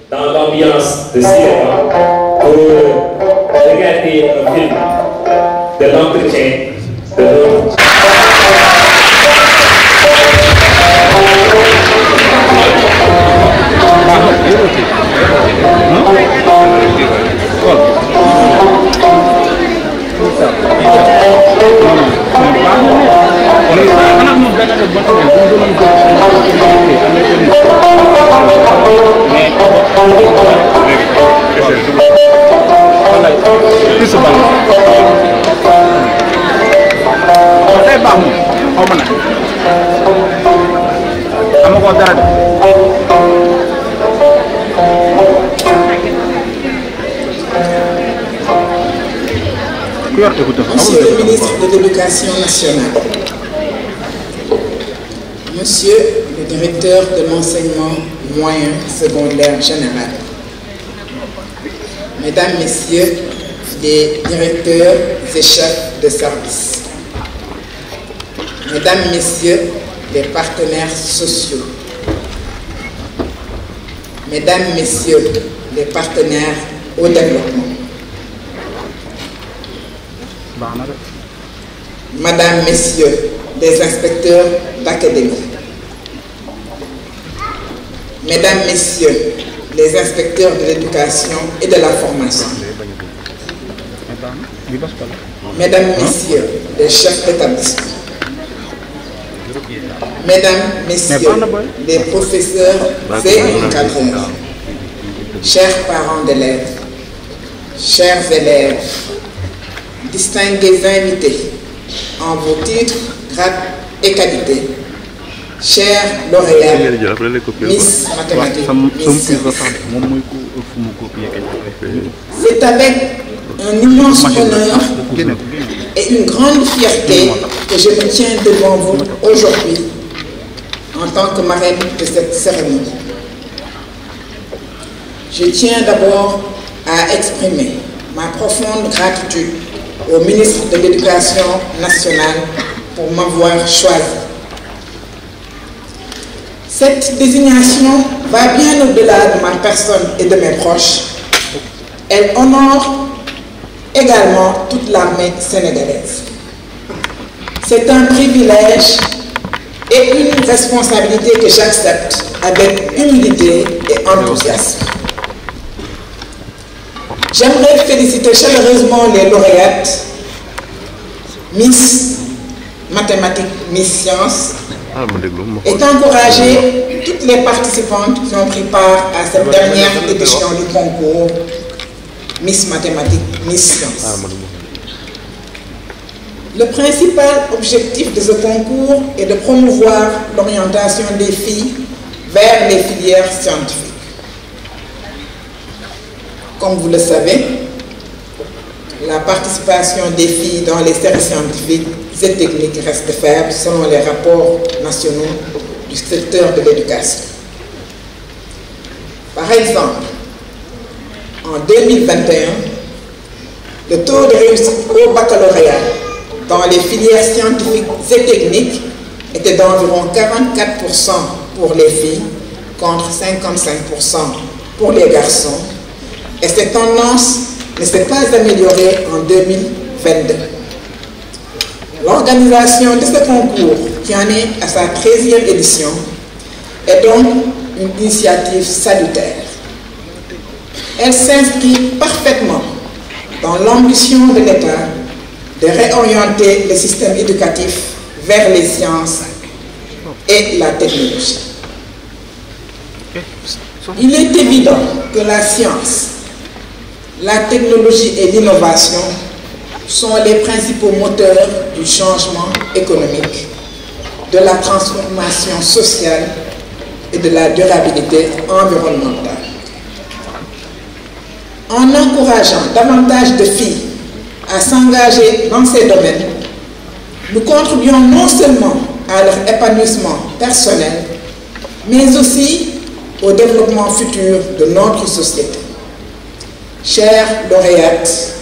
Dans l'ambiance de cinéma pour regarder un film de l'entretien de l'autre. Monsieur le ministre de l'Éducation nationale, Monsieur le directeur de l'enseignement moyen secondaire général, Mesdames, Messieurs les directeurs et chefs de service, Mesdames, Messieurs les partenaires sociaux, Mesdames, Messieurs les partenaires au développement, Madame, Messieurs les inspecteurs d'académie, Mesdames, Messieurs les inspecteurs de l'éducation et de la formation, Mesdames, Messieurs les chefs d'établissement, Mesdames, Messieurs les professeurs et encadreurs, chers parents d'élèves, chers élèves, distingués invités en vos titres, grades et qualités, chers lauréats, Miss Mathématiques, Miss Sciences. C'est avec un immense honneur et une grande fierté que je me tiens devant vous aujourd'hui en tant que marraine de cette cérémonie. Je tiens d'abord à exprimer ma profonde gratitude au ministre de l'Éducation nationale pour m'avoir choisi. Cette désignation va bien au-delà de ma personne et de mes proches. Elle honore également toute l'armée sénégalaise. C'est un privilège et une responsabilité que j'accepte avec humilité et enthousiasme. J'aimerais féliciter chaleureusement les lauréates Miss Mathématiques, Miss Sciences et encourager toutes les participantes qui ont pris part à cette dernière édition du concours Miss Mathématiques, Miss Sciences. Le principal objectif de ce concours est de promouvoir l'orientation des filles vers les filières scientifiques. Comme vous le savez, la participation des filles dans les séries scientifiques et techniques reste faible selon les rapports nationaux du secteur de l'éducation. Par exemple, en 2021, le taux de réussite au baccalauréat dans les filières scientifiques et techniques était d'environ 44% pour les filles contre 55% pour les garçons, et cette tendance ne s'est pas améliorée en 2022. L'organisation de ce concours, qui en est à sa 13e édition, est donc une initiative salutaire. Elle s'inscrit parfaitement dans l'ambition de l'État de réorienter le système éducatif vers les sciences et la technologie. Il est évident que la science, la technologie et l'innovation sont les principaux moteurs du changement économique, de la transformation sociale et de la durabilité environnementale. En encourageant davantage de filles à s'engager dans ces domaines, nous contribuons non seulement à leur épanouissement personnel, mais aussi au développement futur de notre société. Chères lauréates,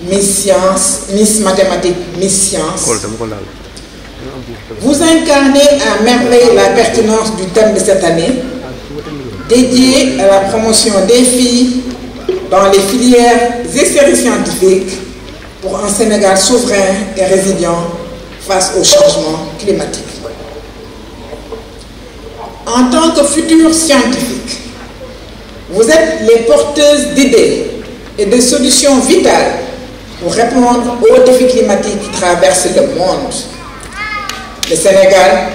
Miss Science, Miss Mathématiques, Miss Science, vous incarnez à merveille la pertinence du thème de cette année, dédié à la promotion des filles dans les filières et séries scientifiques pour un Sénégal souverain et résilient face au changement climatique. En tant que futurs scientifiques, vous êtes les porteuses d'idées et de solutions vitales pour répondre aux défis climatiques qui traversent le monde. Le Sénégal,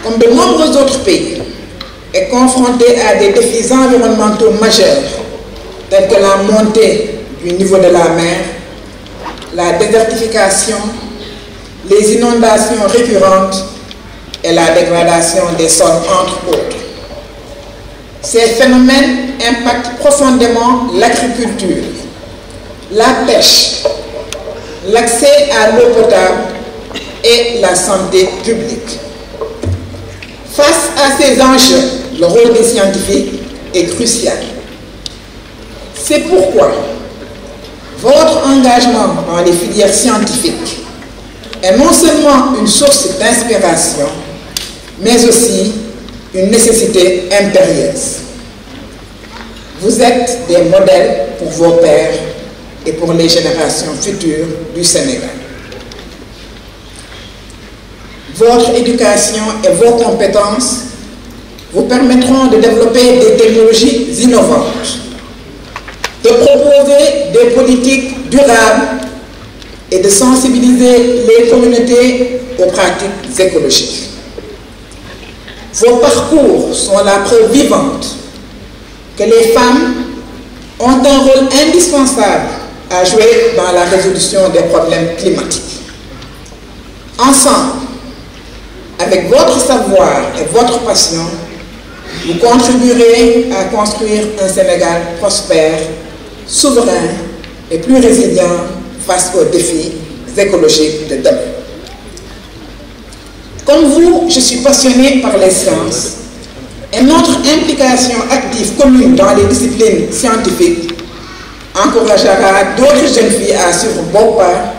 comme de nombreux autres pays, est confronté à des défis environnementaux majeurs tels que la montée du niveau de la mer, la désertification, les inondations récurrentes et la dégradation des sols, entre autres. Ces phénomènes impactent profondément l'agriculture, la pêche, l'accès à l'eau potable et la santé publique. Face à ces enjeux, le rôle des scientifiques est crucial. C'est pourquoi votre engagement dans les filières scientifiques est non seulement une source d'inspiration, mais aussi une nécessité impérieuse. Vous êtes des modèles pour vos pairs et pour les générations futures du Sénégal. Votre éducation et vos compétences vous permettront de développer des technologies innovantes, de proposer des politiques durables et de sensibiliser les communautés aux pratiques écologiques. Vos parcours sont la preuve vivante que les femmes ont un rôle indispensable à jouer dans la résolution des problèmes climatiques. Ensemble, avec votre savoir et votre passion, vous contribuerez à construire un Sénégal prospère, souverain et plus résilient face aux défis écologiques de demain. Comme vous, je suis passionné par les sciences et notre implication active commune dans les disciplines scientifiques encouragera d'autres jeunes filles à suivre vos pas,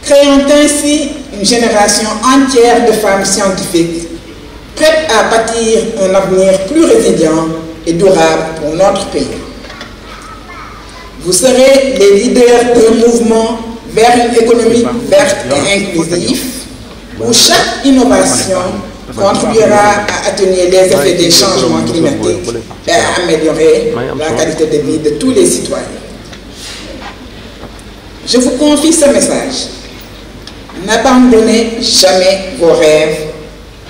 créant ainsi une génération entière de femmes scientifiques prêtes à bâtir un avenir plus résilient et durable pour notre pays. Vous serez les leaders d'un mouvement vers une économie verte et inclusive, où chaque innovation contribuera à atténuer les effets des changements climatiques et à améliorer la qualité de vie de tous les citoyens. Je vous confie ce message. N'abandonnez jamais vos rêves,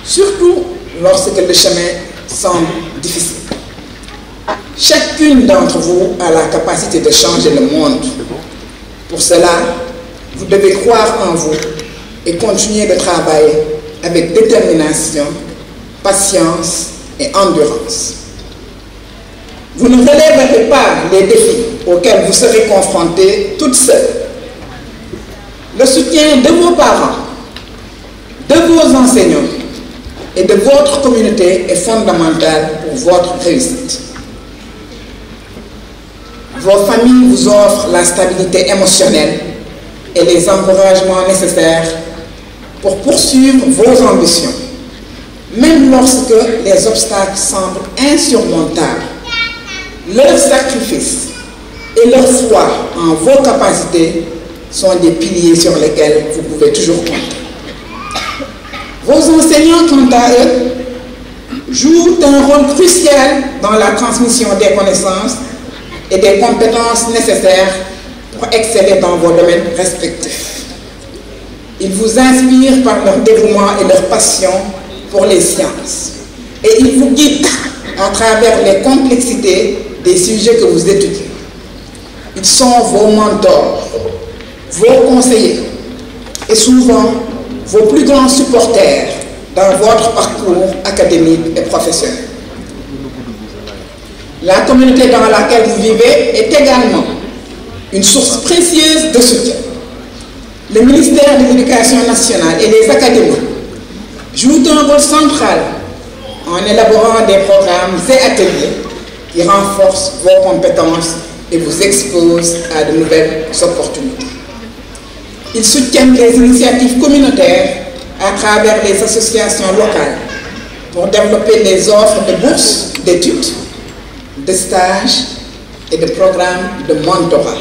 surtout lorsque le chemin semble difficile. Chacune d'entre vous a la capacité de changer le monde. Pour cela, vous devez croire en vous et continuer de travailler avec détermination, patience et endurance. Vous ne relèverez pas les défis auxquels vous serez confrontés toute seule. Le soutien de vos parents, de vos enseignants et de votre communauté est fondamental pour votre réussite. vos familles vous offrent la stabilité émotionnelle et les encouragements nécessaires pour poursuivre vos ambitions, même lorsque les obstacles semblent insurmontables. Leurs sacrifices et leur foi en vos capacités sont des piliers sur lesquels vous pouvez toujours compter. Vos enseignants, quant à eux, jouent un rôle crucial dans la transmission des connaissances et des compétences nécessaires pour exceller dans vos domaines respectifs. Ils vous inspirent par leur dévouement et leur passion pour les sciences. Et ils vous guident à travers les complexités des sujets que vous étudiez. Ils sont vos mentors, vos conseillers et souvent vos plus grands supporters dans votre parcours académique et professionnel. La communauté dans laquelle vous vivez est également une source précieuse de soutien. Le ministère de l'Éducation nationale et les académies jouent un rôle central en élaborant des programmes et ateliers qui renforcent vos compétences et vous exposent à de nouvelles opportunités. Ils soutiennent les initiatives communautaires à travers les associations locales pour développer les offres de bourses d'études, de stages et de programmes de mentorat.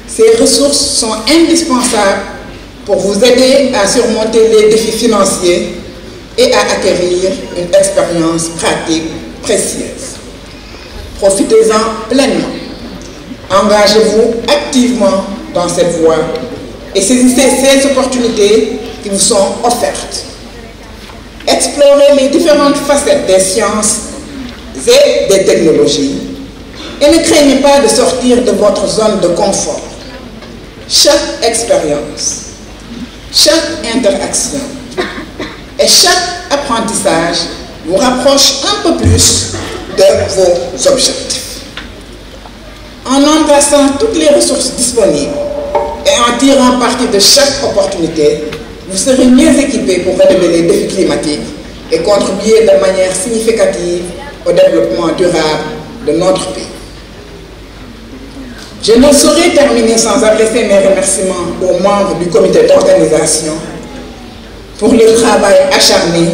Ces ressources sont indispensables pour vous aider à surmonter les défis financiers et à acquérir une expérience pratique précieuse. Profitez-en pleinement. Engagez-vous activement dans cette voie et saisissez ces opportunités qui vous sont offertes. Explorez les différentes facettes des sciences et des technologies et ne craignez pas de sortir de votre zone de confort. Chaque expérience, chaque interaction et chaque apprentissage vous rapproche un peu plus de vos objectifs. En embrassant toutes les ressources disponibles et en tirant parti de chaque opportunité, vous serez mieux équipés pour relever les défis climatiques et contribuer de manière significative au développement durable de notre pays. Je ne saurais terminer sans adresser mes remerciements aux membres du comité d'organisation pour leur travail acharné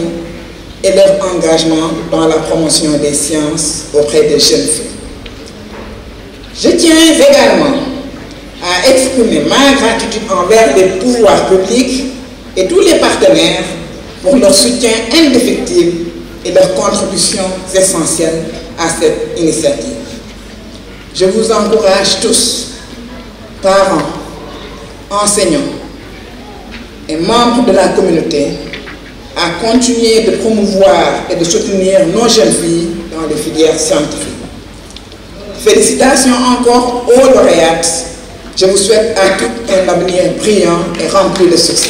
et leur engagement dans la promotion des sciences auprès des jeunes filles. Je tiens également à exprimer ma gratitude envers les pouvoirs publics et tous les partenaires pour leur soutien indéfectible et leurs contributions essentielles à cette initiative. Je vous encourage tous, parents, enseignants et membres de la communauté, à continuer de promouvoir et de soutenir nos jeunes filles dans les filières scientifiques. Félicitations encore aux lauréates. Je vous souhaite à toutes un avenir brillant et rempli de succès.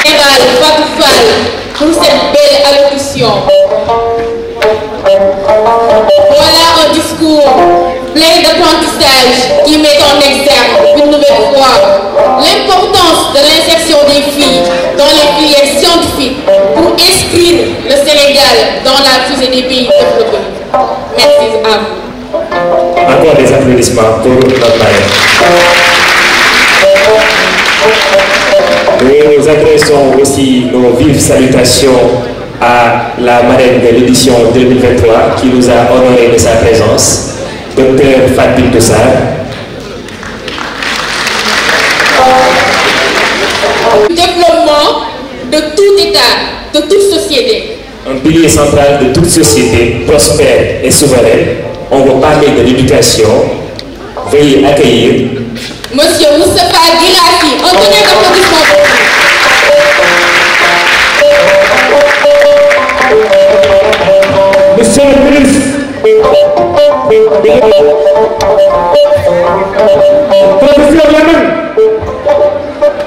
Général Fatou Fall pour cette belle allocution. Voilà un discours plein d'apprentissage qui met en exergue une nouvelle fois l'importance de l'insertion des filles dans les filières scientifiques pour inscrire le Sénégal dans la fusée des pays développés. Merci à vous. Encore des applaudissements pour notre marraine. Nous adressons aussi nos vives salutations à la marraine de l'édition 2023 qui nous a honoré de sa présence, Dr Fatou Toussar. Développement de tout État, de toute société. Un pilier central de toute société prospère et souveraine. On va parler de l'éducation. Veuillez accueillir Monsieur Moustapha Guirassy, un tonnerre d'applaudissements pour vous. Monsieur le ministre, professeur Lamine,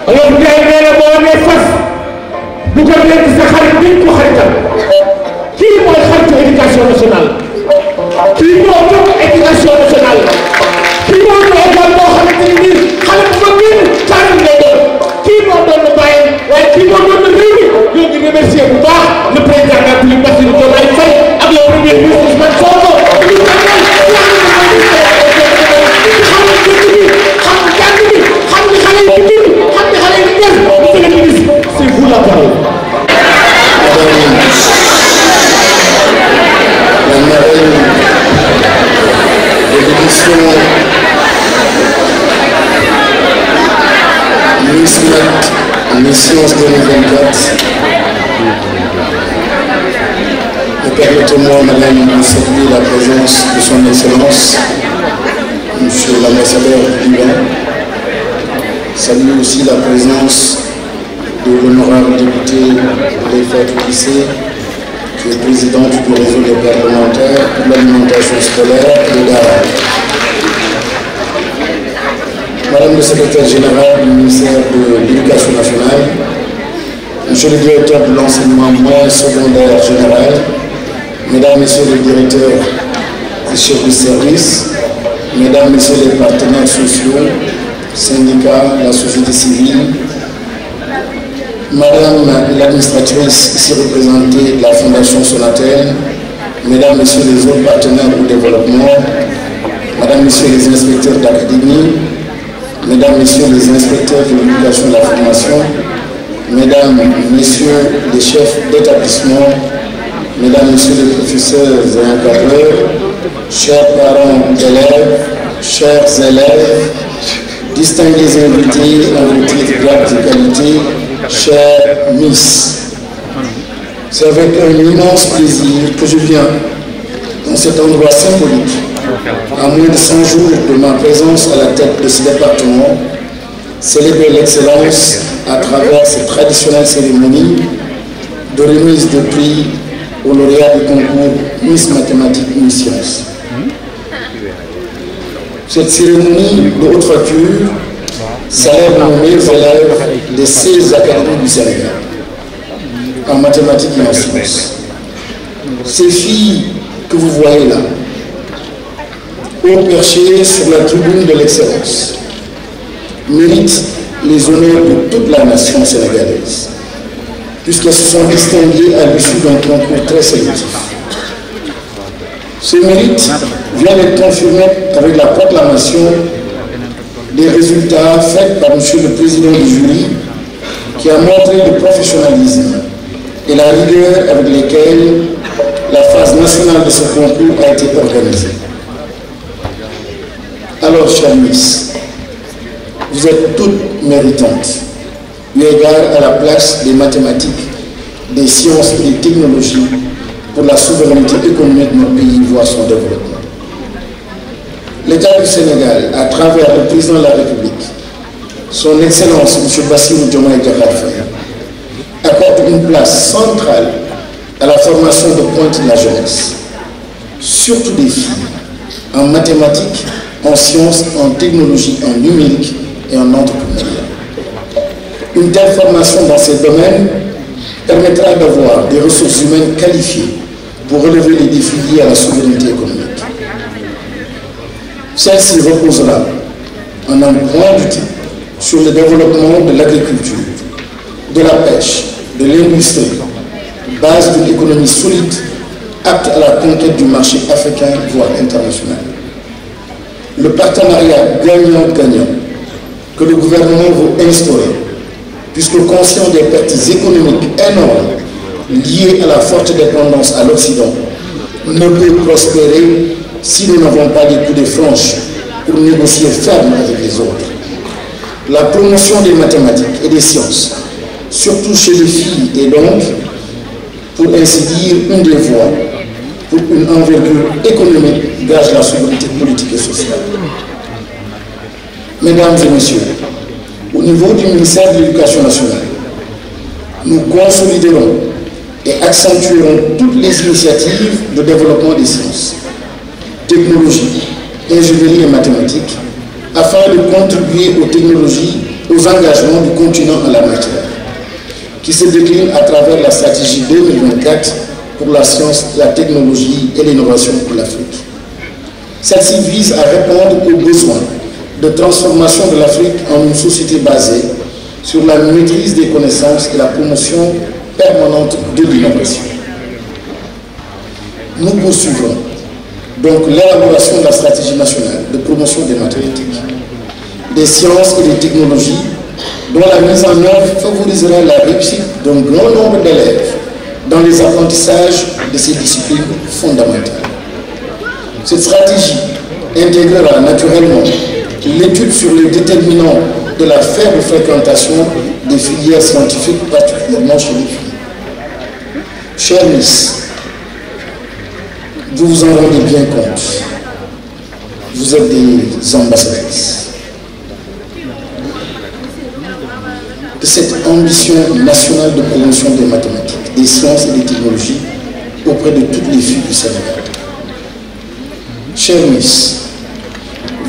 alors vous avez nee na boo amee fas bu ko nekk sa xarit bi ko xaritam kii mooy xaritu éducation nationale kii moo toog éducation nationale kii moo doon école boo xamante ni nii xale bu ma génn caaram lay doon kii moo doon na bàyyam waaye kii moo doon na réew mi ñoo ngi remercier bu baax le président de la République Bassirou Diomaye Faye ak le premier ministre la parole. La marraine de l'édition Miss Sciences 2024. Permettez-moi, madame, de saluer la présence de son Excellence, monsieur l'ambassadeur du Liban. Saluer aussi la présence de l'honorable député Leïfat Touissé, qui est présidente du réseau des parlementaires pour l'alimentation scolaire et le DARA. Madame le secrétaire général du ministère de l'Éducation nationale, monsieur le directeur de l'enseignement moyen secondaire général, mesdames, messieurs les directeurs et chefs de service, mesdames, messieurs les partenaires sociaux, syndicats, la société civile, madame l'administratrice ici représentée de la Fondation Sonatel, mesdames, messieurs les autres partenaires au développement, mesdames, messieurs les inspecteurs d'académie, mesdames, messieurs les inspecteurs de l'éducation et de la formation, mesdames, messieurs les chefs d'établissement, mesdames, messieurs les professeurs et encadreurs, chers parents d'élèves, chers élèves, distingués invités en vos titres, grades et qualités, chers Miss. C'est avec un immense plaisir que je viens dans cet endroit symbolique, à moins de 100 jours de ma présence à la tête de ce département, célébrer l'excellence à travers cette traditionnelle cérémonie de remise de prix aux lauréats du concours Miss Mathématiques Miss Sciences. Cette cérémonie de haute facture célèbre nos meilleurs élèves des 16 académies du Sénégal en mathématiques et en sciences. Ces filles que vous voyez là, haut perchées sur la tribune de l'excellence, méritent les honneurs de toute la nation sénégalaise, puisqu'elles se sont distinguées à l'issue d'un concours très sélectif. Ce mérite vient d'être confirmé avec la proclamation des résultats faits par M. le Président du jury, qui a montré le professionnalisme et la rigueur avec lesquels la phase nationale de ce concours a été organisée. Alors, chers Miss, vous êtes toutes méritantes, eu égard à la place des mathématiques, des sciences et des technologies pour la souveraineté économique de notre pays, voire son développement. L'État du Sénégal, à travers le président de la République, son Excellence M. Bassirou Diomaye Diakhar Faye, accorde une place centrale à la formation de pointe de la jeunesse, surtout des filles, en mathématiques, en sciences, en technologie, en numérique et en entrepreneuriat. Une telle formation dans ces domaines permettra d'avoir des ressources humaines qualifiées pour relever les défis liés à la souveraineté économique. Celle-ci reposera, en un point du titre, sur le développement de l'agriculture, de la pêche, de l'industrie, base d'une économie solide, apte à la conquête du marché africain, voire international. Le partenariat gagnant-gagnant que le gouvernement veut instaurer, puisque conscient des pertes économiques énormes liées à la forte dépendance à l'Occident, ne peut prospérer si nous n'avons pas des coups de franche pour négocier ferme avec les autres. La promotion des mathématiques et des sciences, surtout chez les filles, est donc, pour ainsi dire, une des voies pour une envergure économique gage la souveraineté politique et sociale. Mesdames et messieurs, au niveau du ministère de l'Éducation nationale, nous consoliderons et accentuerons toutes les initiatives de développement des sciences, technologies, ingénierie et mathématiques, afin de contribuer aux technologies, aux engagements du continent en la matière, qui se décline à travers la stratégie 2024 pour la science, la technologie et l'innovation pour l'Afrique. Celle-ci vise à répondre aux besoins de transformation de l'Afrique en une société basée sur la maîtrise des connaissances et la promotion permanente de l'innovation. Nous poursuivrons donc l'élaboration de la stratégie nationale de promotion des mathématiques, des sciences et des technologies dont la mise en œuvre favorisera la réussite d'un grand nombre d'élèves dans les apprentissages de ces disciplines fondamentales. Cette stratégie intégrera naturellement l'étude sur les déterminants de la faible fréquentation des filières scientifiques, particulièrement chez les filles. Chère Miss, vous vous en rendez bien compte. Vous êtes des ambassadrices de cette ambition nationale de promotion des mathématiques, des sciences et des technologies auprès de toutes les filles du Sénégal. Chère Miss,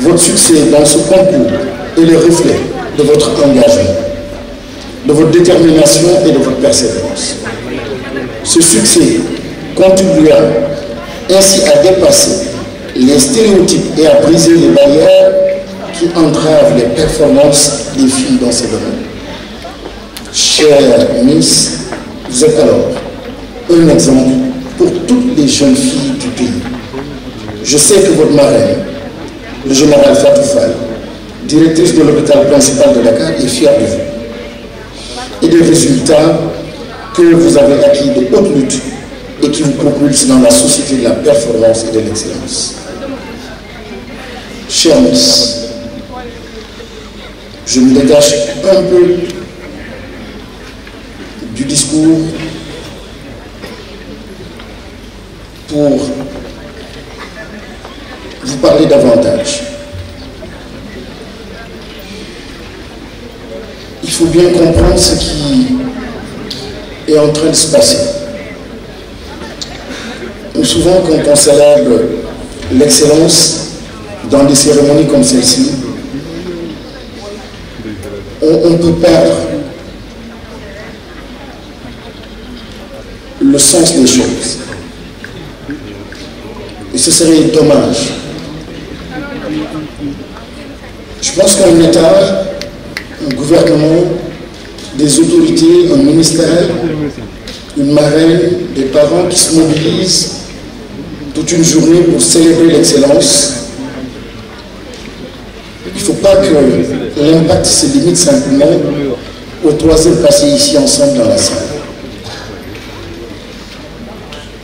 votre succès dans ce concours est le reflet de votre engagement, de votre détermination et de votre persévérance. Ce succès contribuera ainsi à dépasser les stéréotypes et à briser les barrières qui entravent les performances des filles dans ces domaines. Chère Miss, vous êtes alors un exemple pour toutes les jeunes filles du pays. Je sais que votre marraine, le général Fatou Fall, directrice de l'hôpital principal de Dakar, est fière de vous et des résultats que vous avez acquis de haute lutte et qui vous propulsent dans la société de la performance et de l'excellence. Chère Miss, je me détache un peu du discours pour vous parler davantage. Il faut bien comprendre ce qui est en train de se passer. Souvent, quand on célèbre l'excellence dans des cérémonies comme celle-ci, on peut perdre le sens des choses. Et ce serait dommage. Je pense qu'un État, un gouvernement, des autorités, un ministère, une marraine, des parents qui se mobilisent toute une journée pour célébrer l'excellence, il ne faut pas que l'impact se limite simplement aux 3 heures passées ici ensemble dans la salle.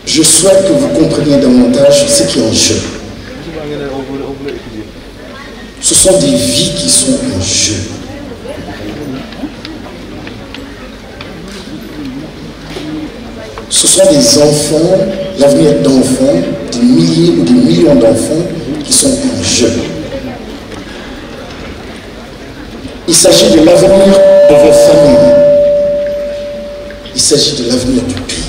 Je souhaite que vous compreniez davantage ce qui est en jeu. Ce sont des vies qui sont en jeu. Ce sont des enfants, l'avenir d'enfants, des milliers ou des millions d'enfants qui sont en jeu. Il s'agit de l'avenir de vos familles. Il s'agit de l'avenir du pays.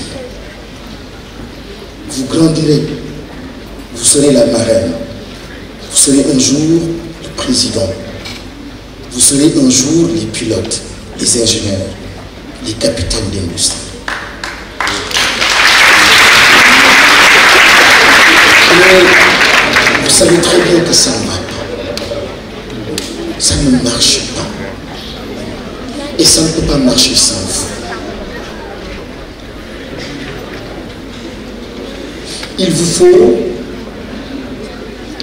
Vous grandirez, vous serez la marraine, vous serez un jour le président, vous serez un jour les pilotes, les ingénieurs, les capitaines d'industrie. Mais vous savez très bien que ça ne va pas. Ça ne marche pas. Et ça ne peut pas marcher sans vous. Il vous faut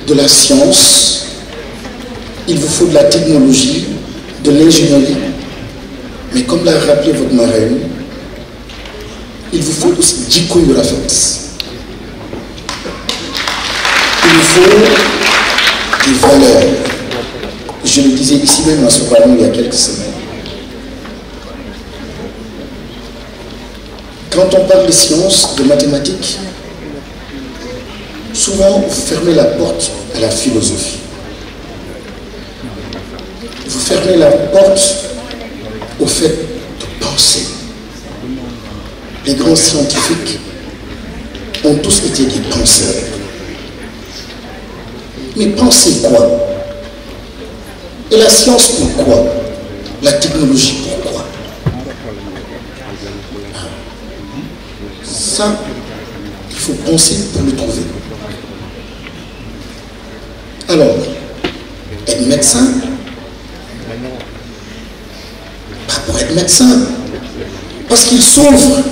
de la science, il vous faut de la technologie, de l'ingénierie, mais comme l'a rappelé votre marraine, il vous faut aussi jikko yu rafet. Il vous faut des valeurs. Je le disais ici même à Sorano il y a quelques semaines. Quand on parle de sciences, de mathématiques, souvent vous fermez la porte à la philosophie. Vous fermez la porte au fait de penser. Les grands scientifiques ont tous été des penseurs. Mais pensez quoi? Et la science pourquoi? La technologie pourquoi? Ça, il faut penser pour le trouver. Alors, être médecin, pas pour être médecin, parce qu'ils souffrent,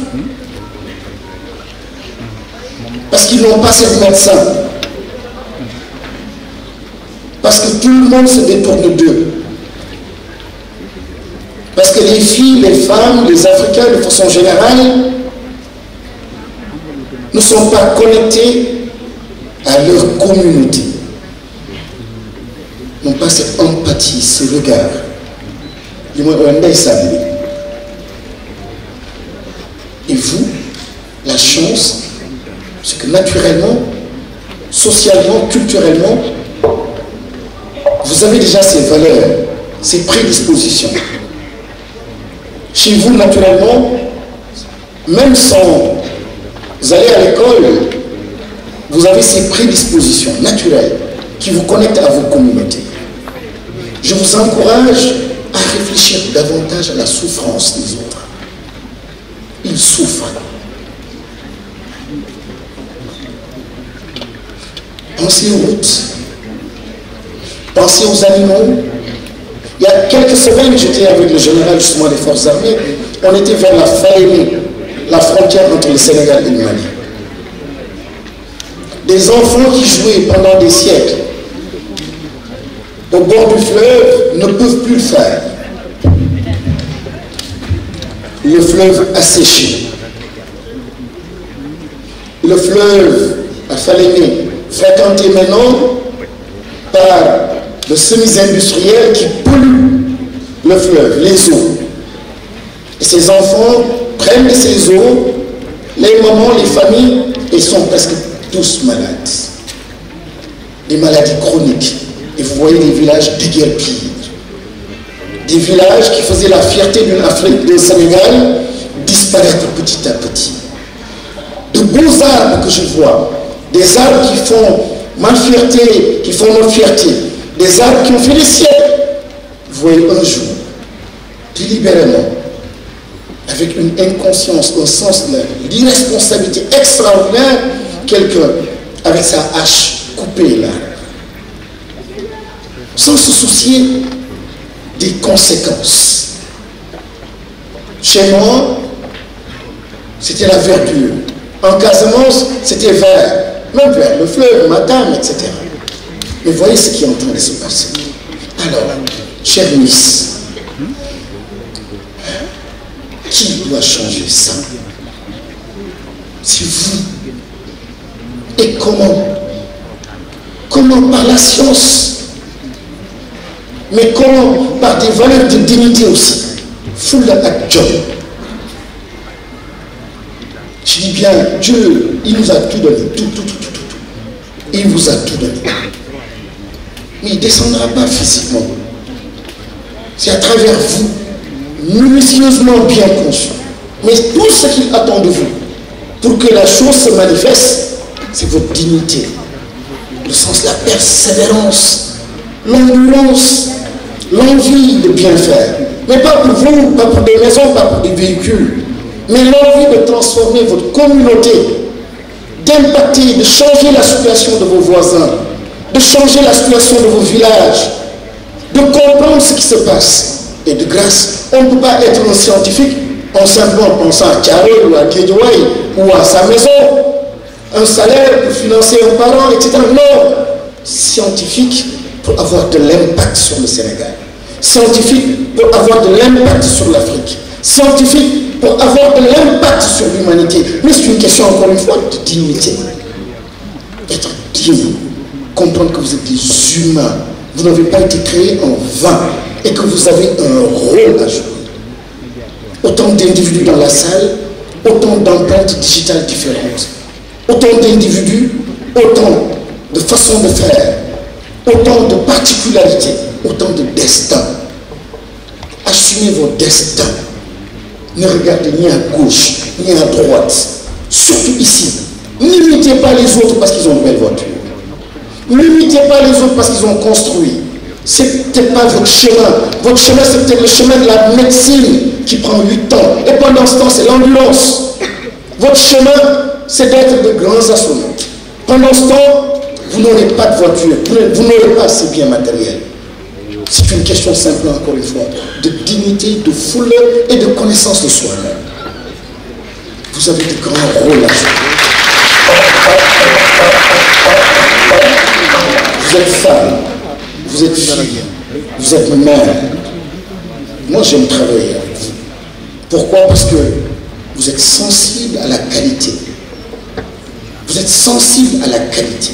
parce qu'ils n'ont pas cette médecin, parce que tout le monde se détourne d'eux. Parce que les filles, les femmes, les Africains de façon générale ne sont pas connectés à leur communauté. N'ont pas cette empathie, ce regard. Et vous, la chance, c'est que naturellement, socialement, culturellement, vous avez déjà ces valeurs, ces prédispositions. Chez vous, naturellement, même sans aller à l'école, vous avez ces prédispositions naturelles qui vous connectent à vos communautés. Je vous encourage à réfléchir davantage à la souffrance des autres. Ils souffrent. Pensez aux routes. Pensez aux animaux. Il y a quelques semaines, j'étais avec le général justement des forces armées. On était vers la Falémé, la frontière entre le Sénégal et le Mali. Des enfants qui jouaient pendant des siècles au bord du fleuve ne peuvent plus le faire. Le fleuve a séché. Le fleuve a Falémé, fréquenté maintenant par le semi-industriel qui pollue le fleuve, les eaux. Et ces enfants prennent de ces eaux, les mamans, les familles, et sont presque tous malades. Des maladies chroniques. Et vous voyez des villages déguerpis. Des villages qui faisaient la fierté d'une Afrique, du Sénégal, disparaître petit à petit. De beaux arbres que je vois, des arbres qui font ma fierté, qui font notre fierté, des arbres qui ont fait des siècles. Vous voyez un jour, délibérément, avec une inconscience, un sens de l'irresponsabilité extraordinaire, quelqu'un, avec sa hache, couper l'arbre. Sans se soucier des conséquences. Chez moi, c'était la verdure. En Casamance, c'était vert. Même vert, le fleuve, madame, etc. Mais voyez ce qui est en train de se passer. Alors, chère Miss, qui doit changer ça? C'est vous. Et comment? Comment? Par la science. Mais comment? Par des valeurs de dignité aussi. Full ak job. Je dis bien, Dieu, il nous a tout donné. Tout. Il vous a tout donné. Mais il ne descendra pas physiquement. C'est à travers vous, minutieusement bien conçu. Mais tout ce qu'il attend de vous, pour que la chose se manifeste, c'est votre dignité. Le sens de la persévérance, l'endurance, l'envie de bien faire. Mais pas pour vous, pas pour des maisons, pas pour des véhicules. Mais l'envie de transformer votre communauté, d'impacter, de changer la situation de vos voisins, de changer la situation de vos villages, de comprendre ce qui se passe. Et de grâce, on ne peut pas être un scientifique en simplement pensant à Thiaré ou à Guédiouaï ou à sa maison, un salaire pour financer un parent, etc. Non, scientifique pour avoir de l'impact sur le Sénégal, scientifique pour avoir de l'impact sur l'Afrique, scientifique pour avoir de l'impact sur l'humanité. Mais c'est une question, encore une fois, de dignité. Être digne, comprendre que vous êtes des humains, vous n'avez pas été créés en vain et que vous avez un rôle à jouer. Autant d'individus dans la salle, autant d'empreintes digitales différentes, autant d'individus, autant de façons de faire, autant de particularités, autant de destins. Assumez vos destins. Ne regardez ni à gauche, ni à droite. Surtout ici. N'imitez pas les autres parce qu'ils ont de belles voitures. N'imitez pas les autres parce qu'ils ont construit. Ce n'est peut-être pas votre chemin. Votre chemin, c'est peut-être le chemin de la médecine qui prend 8 ans. Et pendant ce temps, c'est l'ambulance. Votre chemin, c'est d'être de grands astronautes. Pendant ce temps, vous n'aurez pas de voiture. Vous n'aurez pas ces biens matériels. C'est une question simple, encore une fois, de dignité, de foule et de connaissance de soi-même. Vous avez de grands rôles à jouer. Vous êtes femme, vous êtes fille, vous êtes mère, moi j'aime travailler avec vous. Pourquoi? Parce que vous êtes sensible à la qualité. Vous êtes sensible à la qualité.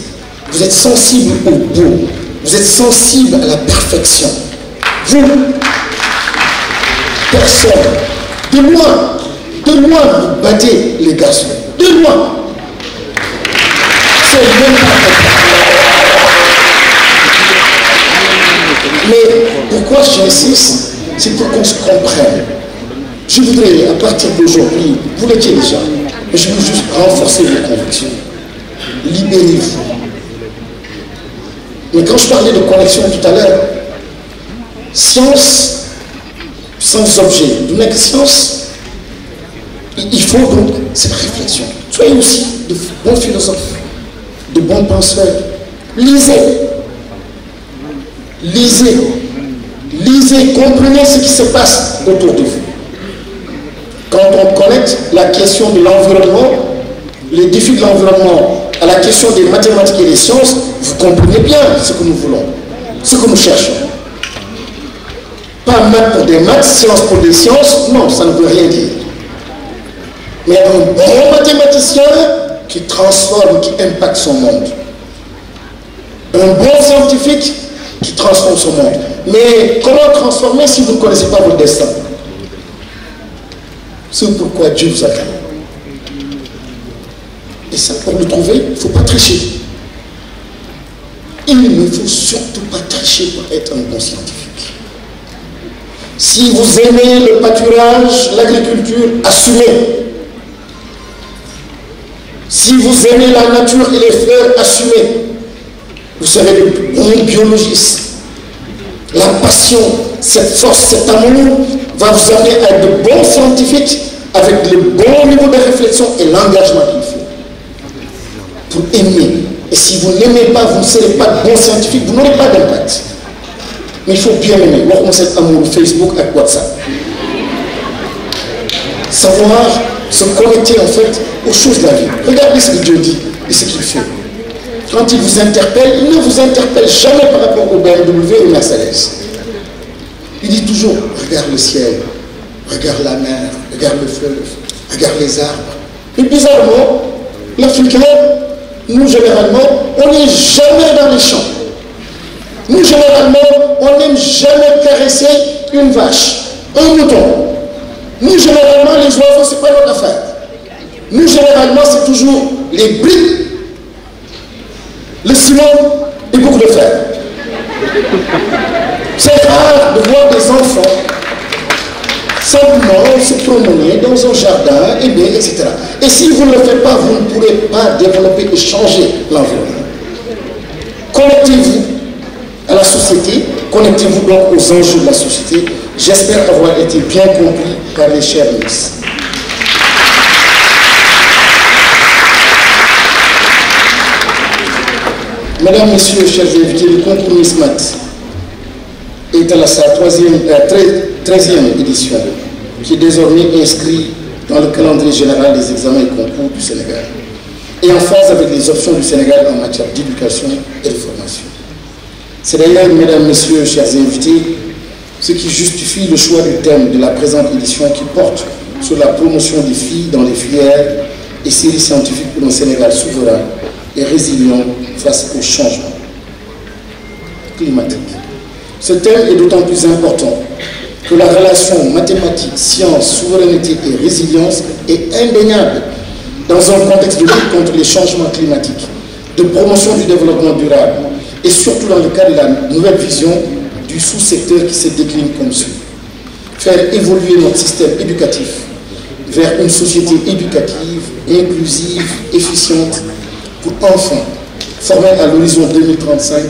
Vous êtes sensible au beau. Vous êtes sensible à la perfection. Vous, personne, de loin, vous battez les garçons. De loin. C'est même pas vrai. Mais pourquoi j'insiste? C'est pour qu'on se comprenne. Je voudrais, à partir d'aujourd'hui, vous l'étiez déjà, mais je veux juste renforcer vos convictions. Libérez-vous. Mais quand je parlais de connexion tout à l'heure, science sans objet, d'où que science, il faut donc cette réflexion. Soyez aussi de bons philosophes, de bons penseurs. Lisez. Lisez. Lisez, comprenez ce qui se passe autour de vous. Quand on connecte la question de l'environnement, les défis de l'environnement à la question des mathématiques et des sciences, vous comprenez bien ce que nous voulons, ce que nous cherchons. Pas maths pour des maths, sciences pour des sciences, non, ça ne veut rien dire. Mais un bon mathématicien qui transforme, qui impacte son monde. Un bon scientifique qui transforme son monde. Mais comment transformer si vous ne connaissez pas votre destin? C'est pourquoi Dieu vous a créé. Et ça, pour le trouver, il ne faut pas tricher. Il ne faut surtout pas tricher pour être un bon scientifique. Si vous aimez le pâturage, l'agriculture, assumez. Si vous aimez la nature et les fleurs, assumez. Vous serez de bons biologistes. La passion, cette force, cet amour va vous amener à être de bons scientifiques avec le bon niveau de réflexion et l'engagement qu'il faut pour aimer. Et si vous n'aimez pas, vous ne serez pas de bons scientifiques, vous n'aurez pas d'impact. Mais il faut bien aimer. Voir cet amour Facebook avec WhatsApp. Savoir se connecter en fait aux choses de la vie. Regardez ce que Dieu dit et ce qu'il fait. Quand il vous interpelle, il ne vous interpelle jamais par rapport au BMW ou au Mercedes. Il dit toujours, regarde le ciel, regarde la mer, regarde le fleuve, regarde les arbres. Et bizarrement, l'Africain, nous généralement, on n'est jamais dans les champs. Nous généralement, on n'aime jamais caresser une vache, un mouton. Nous généralement, les oiseaux, ce n'est pas notre affaire. Nous généralement, c'est toujours les briques, le ciment et beaucoup de fer. C'est rare de voir des enfants simplement se promener dans un jardin, aimer, etc. Et si vous ne le faites pas, vous ne pourrez pas développer et changer l'environnement. Connectez-vous à la société, connectez-vous donc aux enjeux de la société. J'espère avoir été bien compris par les chers ministres. Mesdames, Messieurs, chers invités, le concours Miss Math est à sa 13e édition, qui est désormais inscrit dans le calendrier général des examens et concours du Sénégal, et en phase avec les options du Sénégal en matière d'éducation et de formation. C'est d'ailleurs, Mesdames, Messieurs, chers invités, ce qui justifie le choix du thème de la présente édition qui porte sur la promotion des filles dans les filières et séries scientifiques pour un Sénégal souverain et résilient face au changement climatique. Ce thème est d'autant plus important que la relation mathématiques, sciences, souveraineté et résilience est indéniable dans un contexte de lutte contre les changements climatiques, de promotion du développement durable et surtout dans le cadre de la nouvelle vision du sous-secteur qui se décline comme suit. Faire évoluer notre système éducatif vers une société éducative, inclusive, efficiente, pour enfin former à l'horizon 2035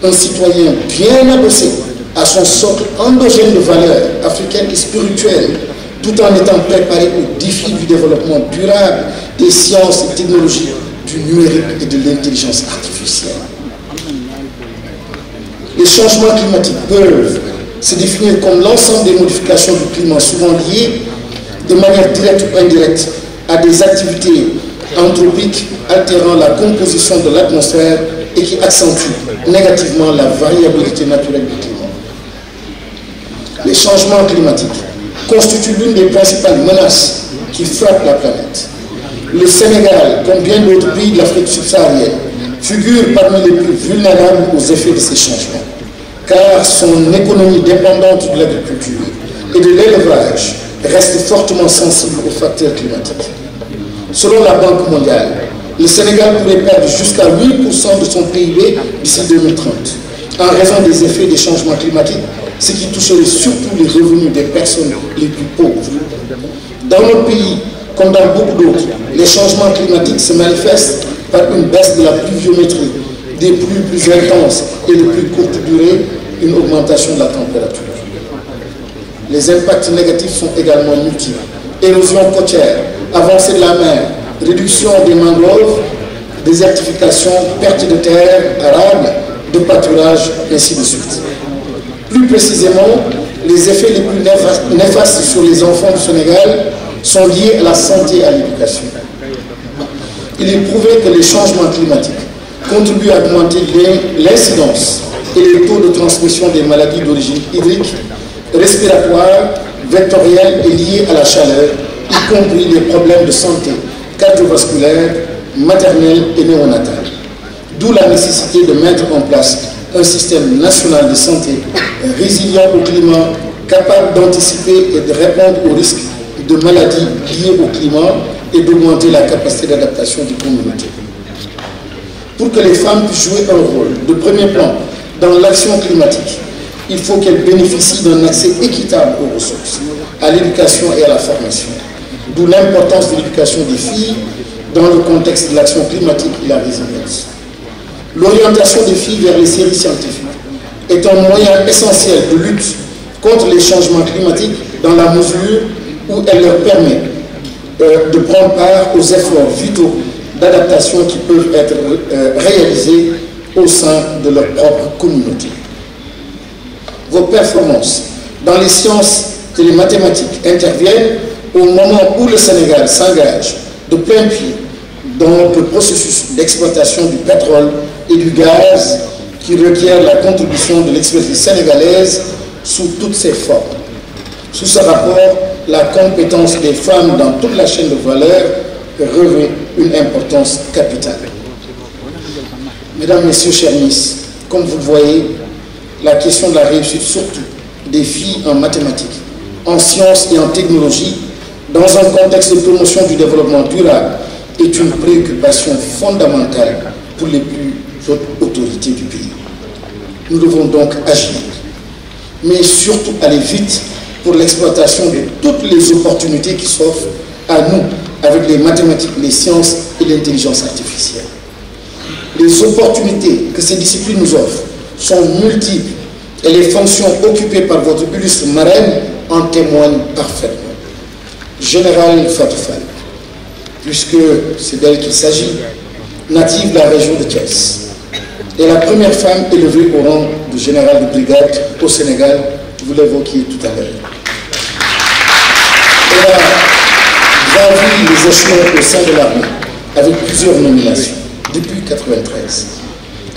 un citoyen bien adossé à son socle endogène de valeurs africaines et spirituelles, tout en étant préparé aux défis du développement durable, des sciences et technologies, du numérique et de l'intelligence artificielle. Les changements climatiques peuvent se définir comme l'ensemble des modifications du climat, souvent liées de manière directe ou indirecte à des activités anthropiques altérant la composition de l'atmosphère et qui accentuent négativement la variabilité naturelle du climat. les changements climatiques constituent l'une des principales menaces qui frappent la planète. Le Sénégal, comme bien d'autres pays de l'Afrique subsaharienne, figure parmi les plus vulnérables aux effets de ces changements, car son économie dépendante de l'agriculture et de l'élevage reste fortement sensible aux facteurs climatiques. Selon la Banque mondiale, le Sénégal pourrait perdre jusqu'à 8% de son PIB d'ici 2030, en raison des effets des changements climatiques, ce qui toucherait surtout les revenus des personnes les plus pauvres. Dans notre pays, comme dans beaucoup d'autres, les changements climatiques se manifestent par une baisse de la pluviométrie, des pluies plus intenses et de plus courte durée, une augmentation de la température. Les impacts négatifs sont également multiples. Érosion côtière, avancée de la mer, réduction des mangroves, désertification, perte de terres arables, de pâturage, ainsi de suite. Plus précisément, les effets les plus néfastes sur les enfants du Sénégal sont liés à la santé et à l'éducation. Il est prouvé que les changements climatiques contribuent à augmenter l'incidence et les taux de transmission des maladies d'origine hydrique, respiratoire, vectorielle et liées à la chaleur, y compris les problèmes de santé cardiovasculaire, maternelle et néonatale. D'où la nécessité de mettre en place un système national de santé résilient au climat, capable d'anticiper et de répondre aux risques de maladies liées au climat et d'augmenter la capacité d'adaptation des communautés. Pour que les femmes puissent jouer un rôle de premier plan dans l'action climatique, il faut qu'elles bénéficient d'un accès équitable aux ressources, à l'éducation et à la formation. D'où l'importance de l'éducation des filles dans le contexte de l'action climatique et la résilience. L'orientation des filles vers les séries scientifiques est un moyen essentiel de lutte contre les changements climatiques dans la mesure où elle leur permet de prendre part aux efforts vitaux d'adaptation qui peuvent être réalisés au sein de leur propre communauté. Vos performances dans les sciences et les mathématiques interviennent au moment où le Sénégal s'engage de plein pied dans le processus d'exploitation du pétrole et du gaz qui requiert la contribution de l'expertise sénégalaise sous toutes ses formes. Sous ce rapport, la compétence des femmes dans toute la chaîne de valeur revêt une importance capitale. Mesdames, Messieurs, chers Miss, comme vous le voyez, la question de la réussite, surtout des filles en mathématiques, en sciences et en technologie, dans un contexte de promotion du développement durable, est une préoccupation fondamentale pour les plus hautes autorités du pays. Nous devons donc agir, mais surtout aller vite pour l'exploitation de toutes les opportunités qui s'offrent à nous avec les mathématiques, les sciences et l'intelligence artificielle. Les opportunités que ces disciplines nous offrent sont multiples et les fonctions occupées par votre illustre marraine en témoignent parfaitement. Général Fatou Fall, puisque c'est d'elle qu'il s'agit, native de la région de Thiès, est la première femme élevée au rang de général de brigade au Sénégal, vous l'évoquiez tout à l'heure. Elle a gravi les échelons au sein de l'armée avec plusieurs nominations depuis 1993.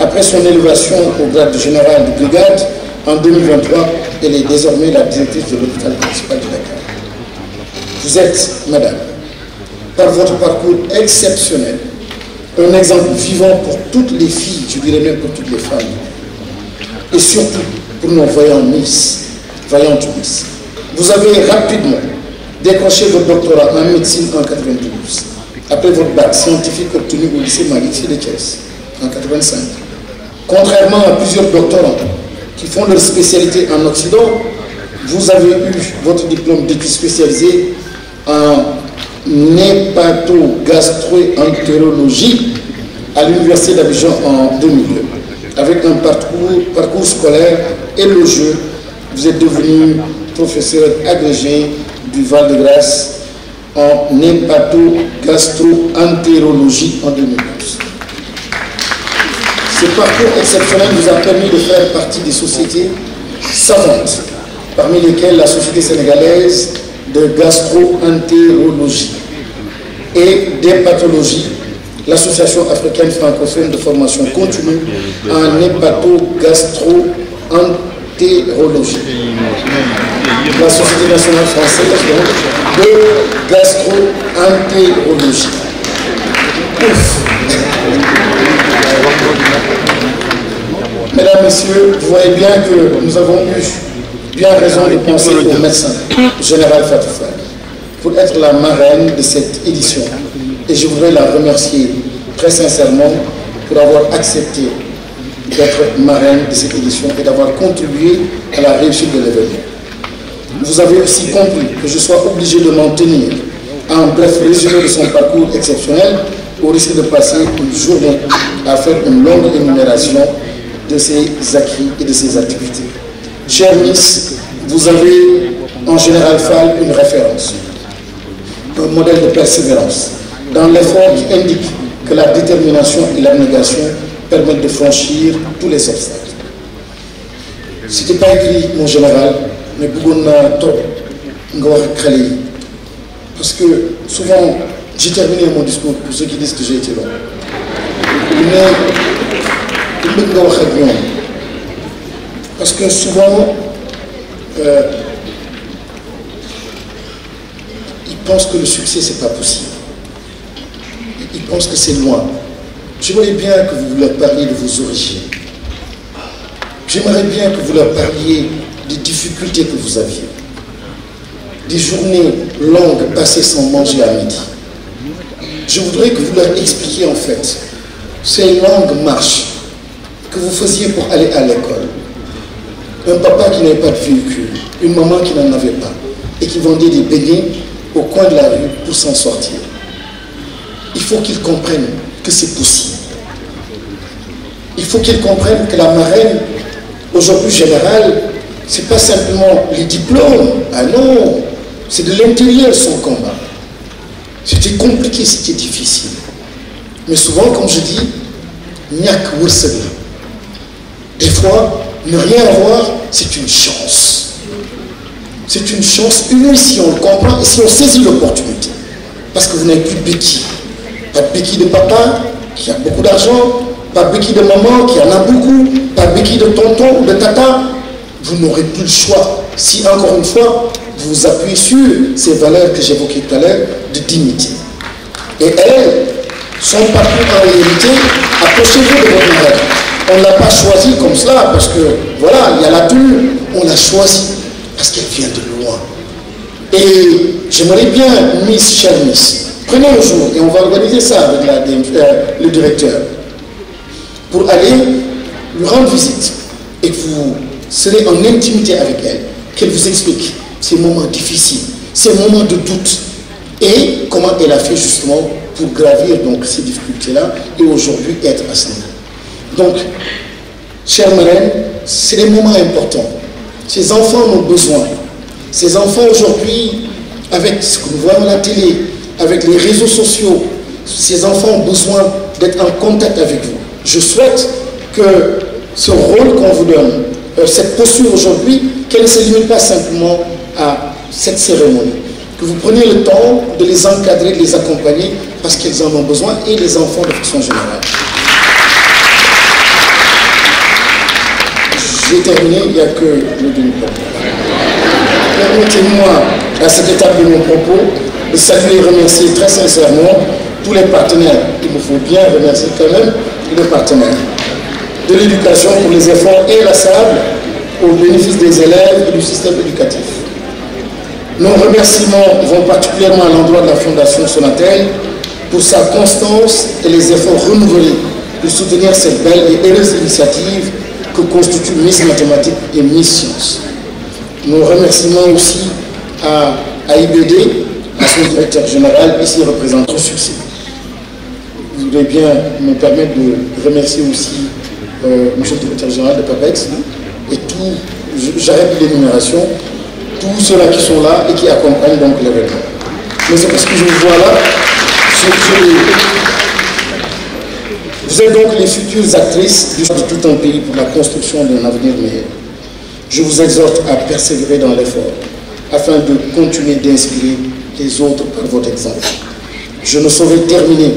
Après son élévation au grade de général de brigade en 2023, elle est désormais la directrice de l'hôpital principal de Dakar. Vous êtes, madame, par votre parcours exceptionnel, un exemple vivant pour toutes les filles, je dirais même pour toutes les femmes, et surtout pour nos vaillantes Miss. Vous avez rapidement décroché votre doctorat en médecine en 1992, après votre bac scientifique obtenu au lycée Malick Sy de Thiès en 1985. Contrairement à plusieurs doctorants qui font leur spécialité en Occident, vous avez eu votre diplôme d'études spécialisées en hépatogastroentérologie à l'université d'Abidjan en 2002. Avec un parcours scolaire élogieux, vous êtes devenu professeur agrégé du Val-de-Grâce en hépatogastroentérologie en 2012. Ce parcours exceptionnel vous a permis de faire partie des sociétés savantes, parmi lesquelles la Société sénégalaise de gastro-entérologie et d'hépatologie, l'Association africaine francophone de formation continue en hépatogastro-entérologie. la Société nationale française de gastro-entérologie. Mesdames, Messieurs, vous voyez bien que nous avons eu bien raison de penser au médecin général Fatou Fall pour être la marraine de cette édition. Et je voudrais la remercier très sincèrement pour avoir accepté d'être marraine de cette édition et d'avoir contribué à la réussite de l'événement. Vous avez aussi compris que je sois obligé de m'en tenir à un bref résumé de son parcours exceptionnel au risque de passer une journée à faire une longue énumération de ses acquis et de ses activités. Chère Miss, vous avez en général Fall une référence, un modèle de persévérance, dans l'effort qui indique que la détermination et l'abnégation permettent de franchir tous les obstacles. Ce n'était pas écrit, mon général, mais beaucoup de trop, parce que souvent, j'ai terminé mon discours pour ceux qui disent que j'ai été long. Mais parce que souvent, ils pensent que le succès, c'est pas possible. Ils pensent que c'est loin. J'aimerais bien que vous leur parliez de vos origines. J'aimerais bien que vous leur parliez des difficultés que vous aviez. Des journées longues passées sans manger à midi. Je voudrais que vous leur expliquiez en fait ces longues marches que vous faisiez pour aller à l'école. Un papa qui n'avait pas de véhicule, une maman qui n'en avait pas et qui vendait des beignets au coin de la rue pour s'en sortir. Il faut qu'ils comprennent que c'est possible. Il faut qu'ils comprennent que la marraine, aujourd'hui générale, ce n'est pas simplement les diplômes. Ah non, c'est de l'intérieur son combat. C'était compliqué, c'était difficile. Mais souvent, comme je dis, ñak wërsëg la. Des fois, ne rien avoir, c'est une chance. C'est une chance humaine si on le comprend et si on saisit l'opportunité. Parce que vous n'avez plus de béquilles. Pas de béquilles de papa, qui a beaucoup d'argent, pas de béquilles de maman, qui en a beaucoup, pas de béquilles de tonton ou de tata. Vous n'aurez plus le choix si, encore une fois, vous vous appuyez sur ces valeurs que j'évoquais tout à l'heure de dignité. Et elles, son parcours en réalité, approchez-vous de votre marraine. On ne l'a pas choisi comme cela parce que, voilà, il y a la tenue. On l'a choisi parce qu'elle vient de loin. Et j'aimerais bien, Miss, chère Miss, prenez un jour et on va organiser ça avec le directeur pour aller lui rendre visite et que vous serez en intimité avec elle, qu'elle vous explique ces moments difficiles, ces moments de doute et comment elle a fait justement pour gravir donc ces difficultés-là et aujourd'hui être à ce niveau. Donc, chère marraine, c'est des moments importants. Ces enfants ont besoin. Ces enfants aujourd'hui, avec ce que nous voyons à la télé, avec les réseaux sociaux, ces enfants ont besoin d'être en contact avec vous. Je souhaite que ce rôle qu'on vous donne, cette posture aujourd'hui, qu'elle ne se limite pas simplement à cette cérémonie. Que vous preniez le temps de les encadrer, de les accompagner, parce qu'ils en ont besoin, et les enfants de façon générale. J'ai terminé, il n'y a que le demi-propos. Permettez-moi, à cette étape de mon propos, de saluer et remercier très sincèrement tous les partenaires. Il me faut bien remercier quand même tous les partenaires de l'éducation pour les efforts inlassables au bénéfice des élèves et du système éducatif. Nos remerciements vont particulièrement à l'endroit de la Fondation Sonatel pour sa constance et les efforts renouvelés pour soutenir cette belle et heureuse initiative que constitue Miss Mathématiques et Miss Sciences. Nos remerciements aussi à IBD, à son directeur général, ici représentant le succès. Je voudrais bien me permettre de remercier aussi monsieur le directeur général de PAPEX et tout, j'arrête l'énumération, tous ceux-là qui sont là et qui accompagnent donc l'événement. Mais c'est parce que je vous vois là, vous êtes donc les futures actrices de tout un pays pour la construction d'un avenir meilleur. Je vous exhorte à persévérer dans l'effort afin de continuer d'inspirer les autres par votre exemple. Je ne saurais terminer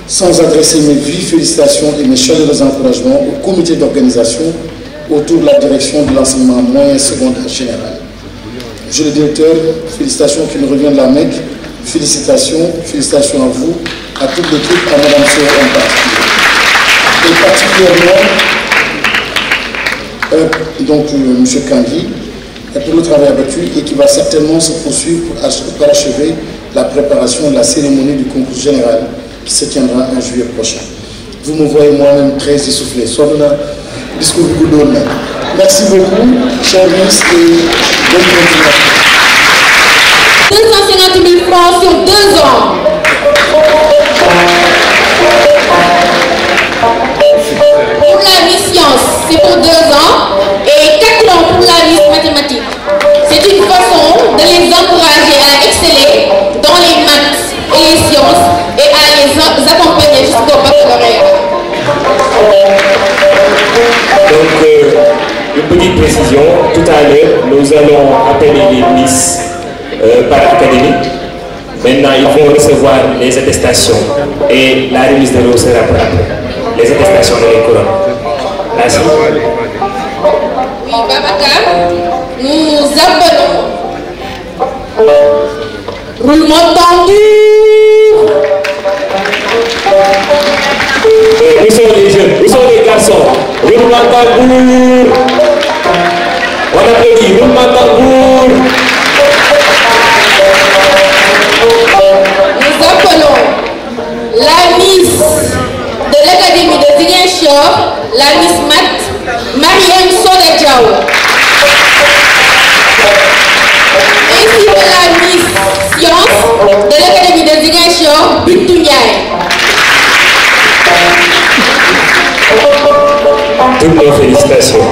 sans adresser mes vives félicitations et mes chaleureux encouragements au comité d'organisation autour de la direction de l'enseignement moyen secondaire général. Monsieur le directeur, félicitations qui nous reviennent de la Mecque. Félicitations, félicitations à vous, à toute l'équipe, à Madame Sow en particulier. Et particulièrement, M. Kandi, pour le travail abattu et qui va certainement se poursuivre pour parachever la préparation de la cérémonie du concours général qui se tiendra en juillet prochain. Vous me voyez moi-même très essoufflé. Discours du Goudon. Merci beaucoup, chers ministres, et bonne continuation. 250 000 francs sur 2 ans. Pour la Miss Science, c'est pour 2 ans et 4 ans pour la Miss Mathématiques. C'est une façon de les encourager à exceller dans les maths et les sciences et à les accompagner jusqu'au baccalauréat. Donc, une petite précision, tout à l'heure, nous allons appeler les Miss par académie. Maintenant, ils vont recevoir les attestations et la remise de l'eau sera pour après. Les attestations de les couronnes. Merci. Oui, Babacar, nous appelons. Roulement tendu. Où sont les jeunes? Où sont les garçons? Roulement tambour. On applaudit. Roulement tambour. Nous appelons la Miss de l'Académie de Ziguinchor, la Miss Math, Mariam Soda Diaw. Ainsi que la Miss Science de l'Académie de Ziguinchor, Bintou Ndiaye. Toutes nos félicitations.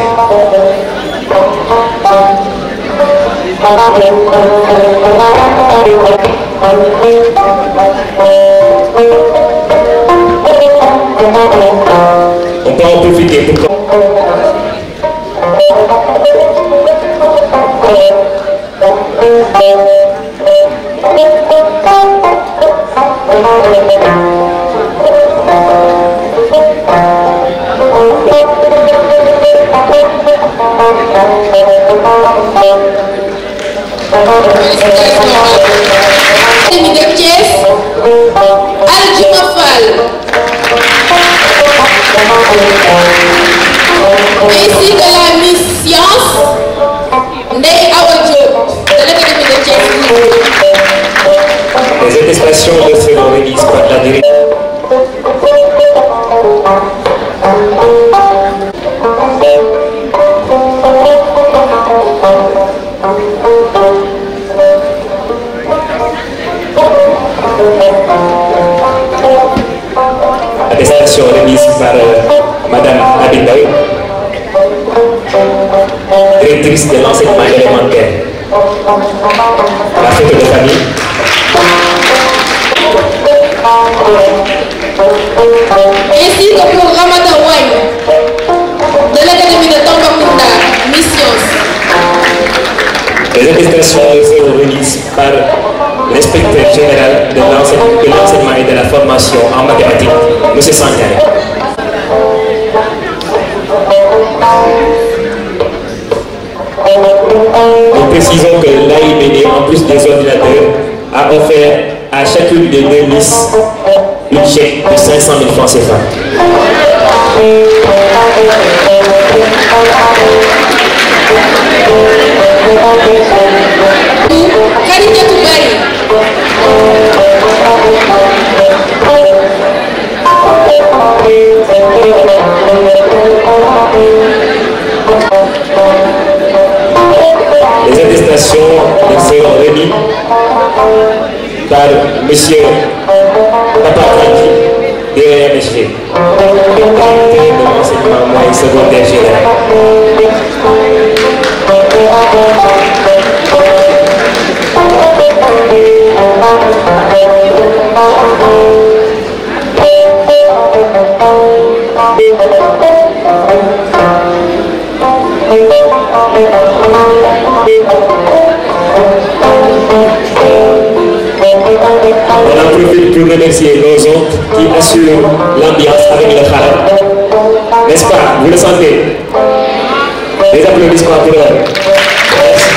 On peut en profiter pour... Académie de Thiès, Aldjuma Fall. Ainsi que la Miss Science, Ndeye Awa Diop de l'Académie de Thiès. Les attestations seront remises par la direction. Attestation remise par Madame Abindaï, directrice de l'enseignement élémentaire. La fête de famille. Ainsi que pour Ramata Wine de l'Académie de Tambacounda, Miss Science. Les attestations seront remises par l'inspecteur général de l'enseignement et de la formation en mathématiques, M. Sankare. Nous précisons que l'AIBD, en plus des ordinateurs, a offert à chacune des 2 Miss une chèque de 500 000 francs CFA. Khadija Toubari. Les attestations seront remises par M. Papa Kandi de MSG, directeur de l'enseignement moyen secondaire général. On en profite pour remercier nos hôtes qui assurent l'ambiance avec le khalam. N'est-ce pas? Vous le sentez? Des applaudissements pour eux. Merci.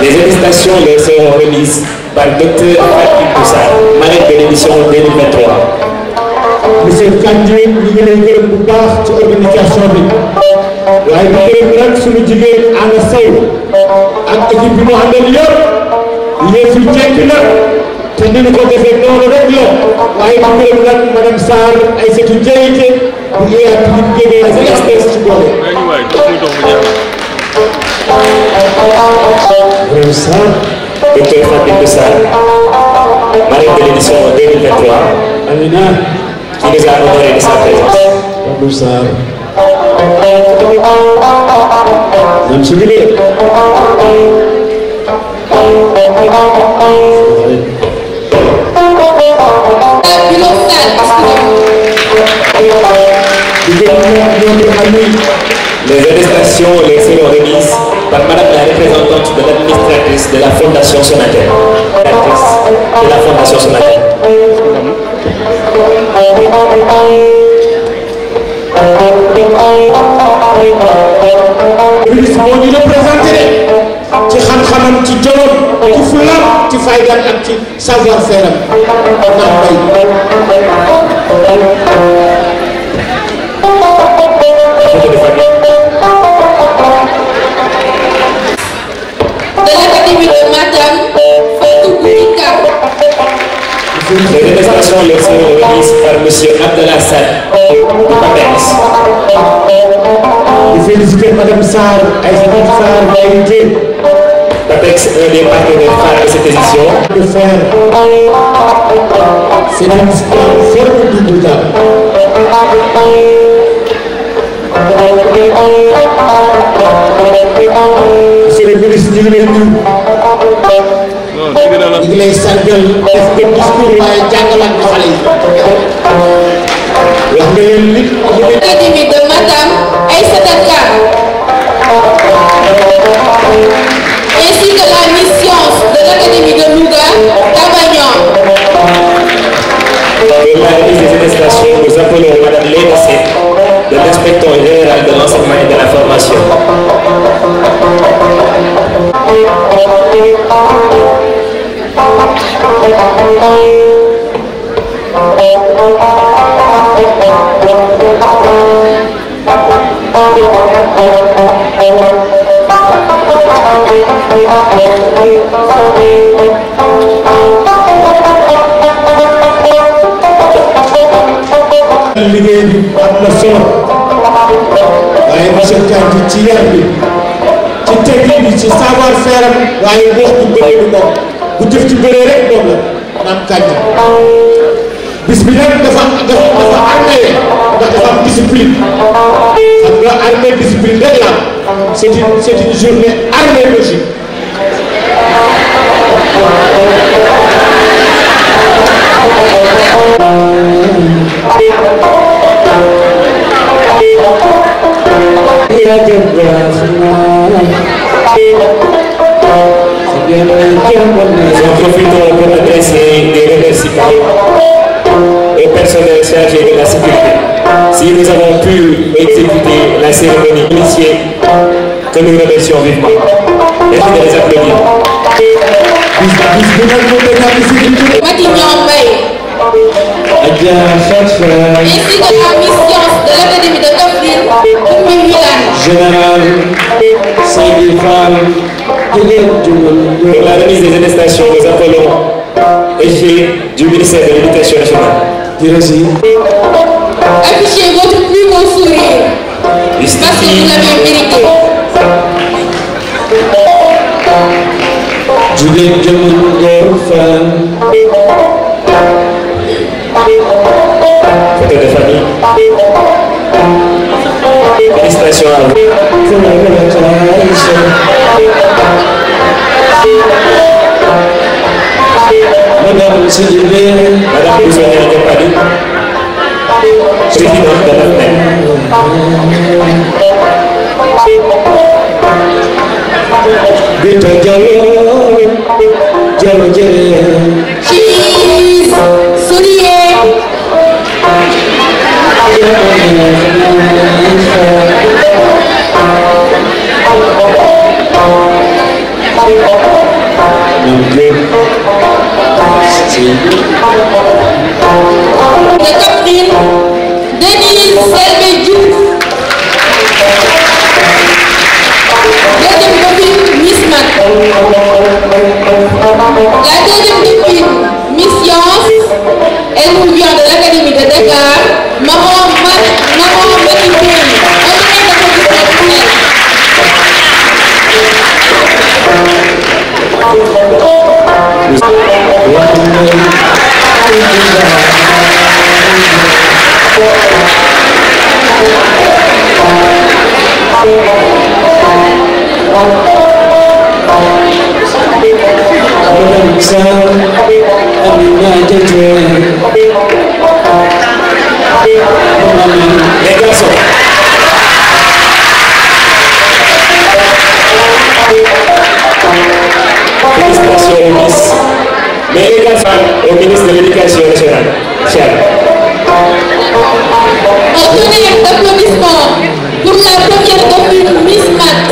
Les attestations leur seront remises par Dr Fatou Poussar, marraine de l'édition 2023. Monsieur Kandji ñu ngi lay gërëm bu baax ci organisation bi waaye di gërëm nag suñu jigéen Anna Sow ak équipe bi mu àndal yëpp yéen fi jekk na te ni ñu ko defee noonu rek la waaye di gërëm nag madame Sarr Aïssatou Diaye bu IAT bi ñu génnee ak experts ci boole. Madame Sarr. Docteur Fatou Poussar, marraine de l'édition 2023. Amina. Qui nous a honoré de sa présence. Fatou Sarr. Madame Soubile. Les attestations les seront remises par Madame la représentante de l'administratrice de la Fondation Sonatel. De la Fondation Sonatel. Ministre moo ñu représenté ci xam-xamam ci jomam ci fulam ci faydam ak ci savoir faire am naam bay. De l'Académie de Madame Fatou Boutika. Les représentations leur seront remises par Monsieur Abdallah Sad du PAPEX. di féliciter Madame Sarr Aïssatou Sarr Baye PAPEX, un des partenaires phares de cette édition. de faire c'est une forme du Bouddha. Monsieur le ministre ñu ngi lay nuyu. ñu ngi lay sargal def ko discours waaye jàngalaat ko xale yi. wax nga yéen nit L'Académie de Madame Aïssata Ka. Ainsi que la mission de l'Académie de Louga, Tabagnan. Pour la remise des attestations, nous appelons Madame Léna Seck, de l'inspecteur général de l'enseignement et de la formation. liggéey bi am na solo waaye monsieur Kandji ci yar bi ci technique bi ci savoir faire am waaye wax bu bëree bi moom bu jëf ci bëree rek moom la maam Kandji bis bi nag dafa armé ndax dafa am discipline xam nga armée discipline rek la c'est une journée armée logique. Nous profitons pour adresser des remerciements au personnel chargé de la sécurité. Si nous avons pu exécuter la cérémonie initiée, que nous remercions vivement. Merci de les applaudir. Matignon Mbaye. Ainsi que la mission de l'Académie de Kaffrine, Oumy Wilane. Général Seydi Fall. Pour la remise des attestations, nous appelons EG du ministère de l'Éducation nationale. Affichez votre plus beau sourire, parce que vous l'avez mérité. Photo de famille. Félicitations à vous. Madame Boussonia Diopadi, présidente de l'AFNEC. Cheese, souriez. Catherine Denise Selbe Diouf. Deuxième copine, Miss Math. La deuxième copine, Miss Science, elle nous vient de l'Académie de Dakar. Maman Marie Bey. Les garçons. Félicitations au ministre. Mais les garçons au ministre de l'Éducation nationale. Un tonnerre d'applaudissements pour la première copine Miss Math,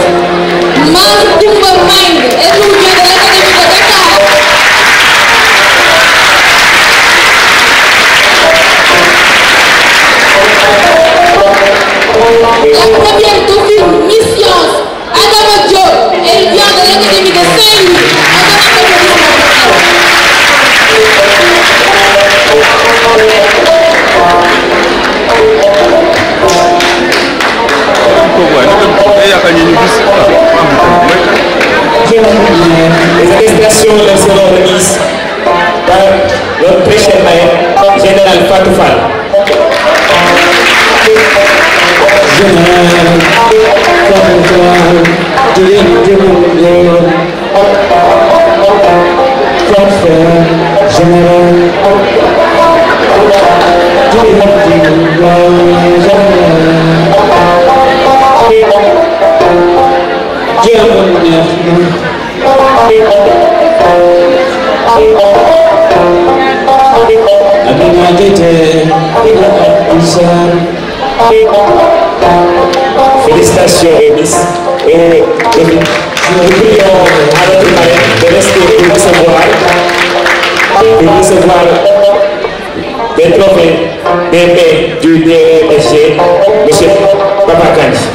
Mam Toumba Mind, elle nous vient de l'Académie de Dakar. La première copine Miss Science, Adama Diop, elle vient de l'Académie de Saint-Louis. Les attestations leur seront remises par notre très cher maître, général Fatou Fall. Félicitations au ministre et nous prions à notre marraine de rester pour recevoir des trophées des mains du DSG, M. Papa Kandji.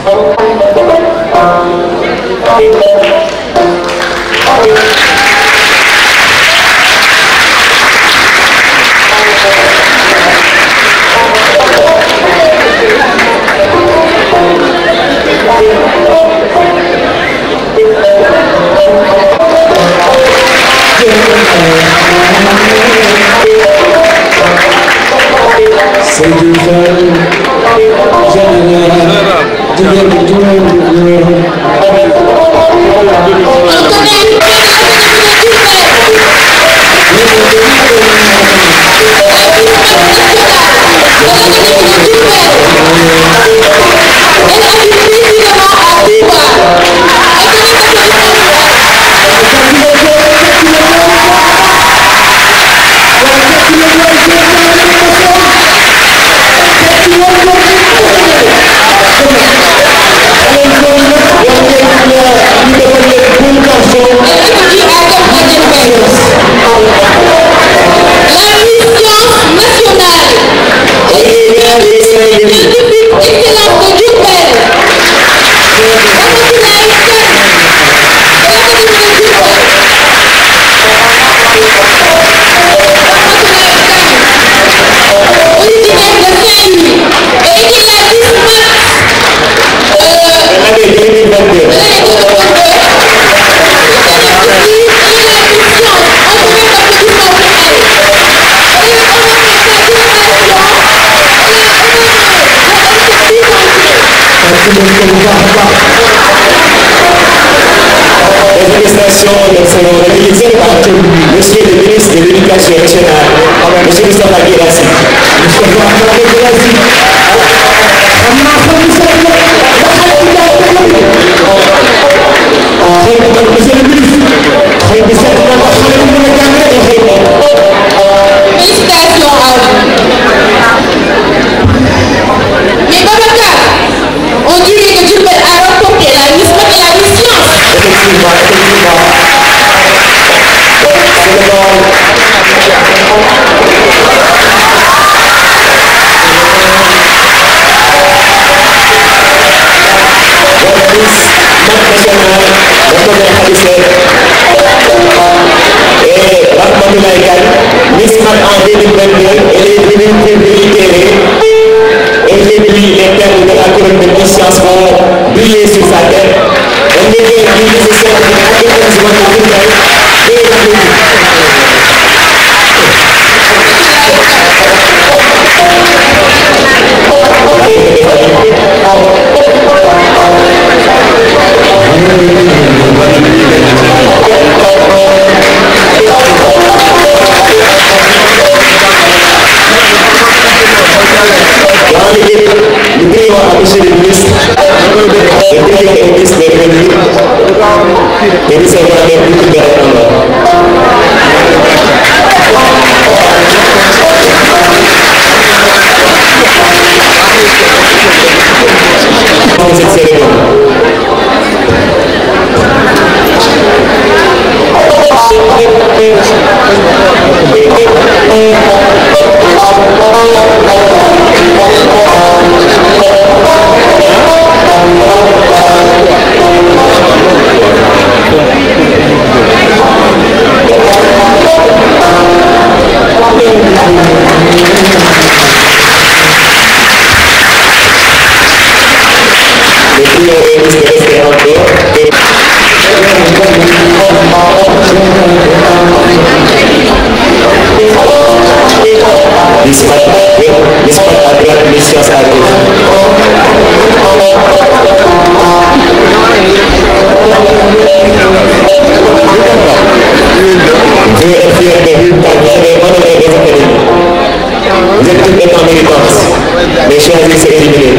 Les félicitations seront réalisées par Monsieur le ministre de l'Éducation nationale, Monsieur Moustapha Guirassy. Félicitations à vous. aujourd'hui les perles de la couronne de conscience vont briller sur sa tête. On est bien à l'union de cette nous prions à M. le ministre, de venir et recevoir les plus de cette cérémonie. Vous êtes toutes les méritants, mais choisissez cette idée.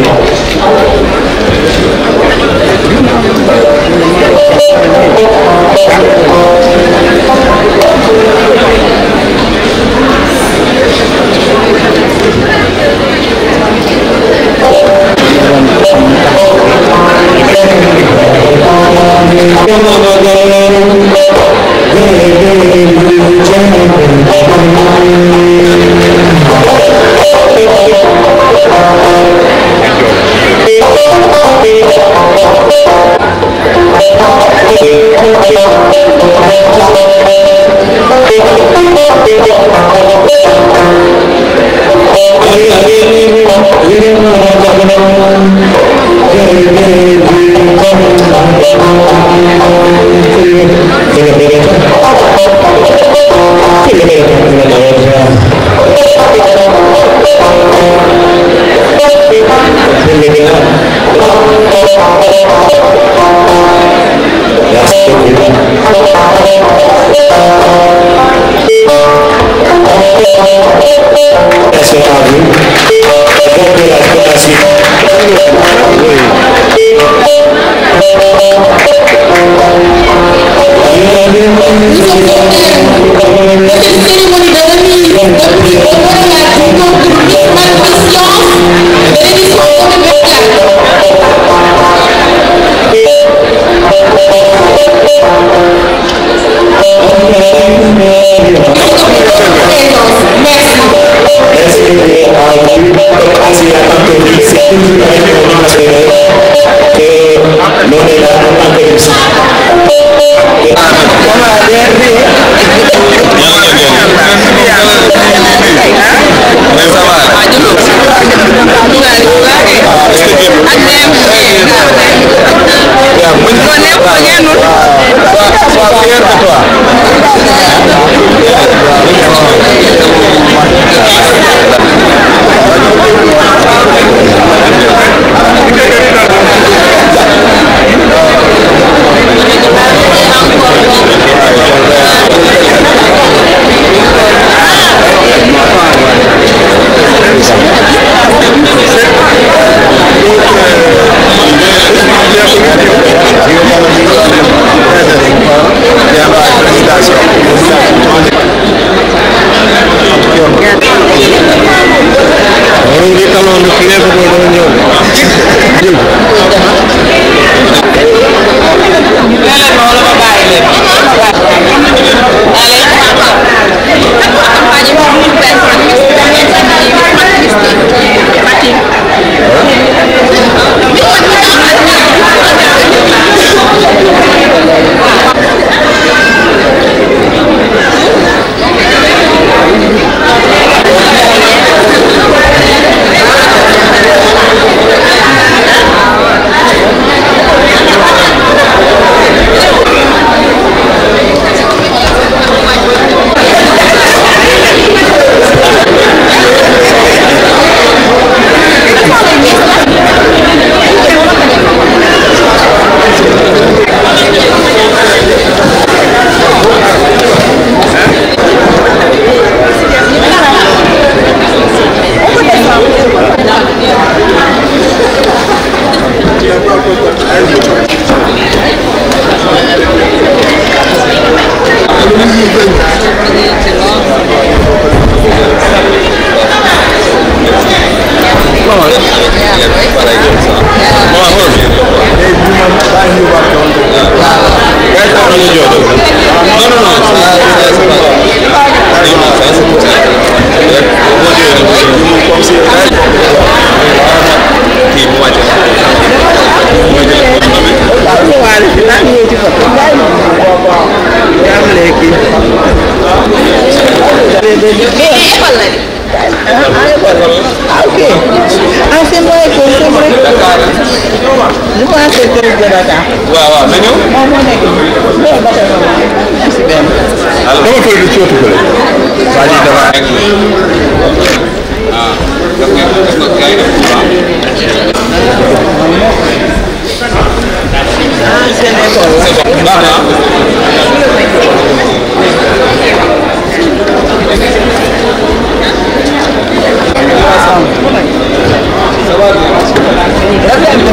Baax na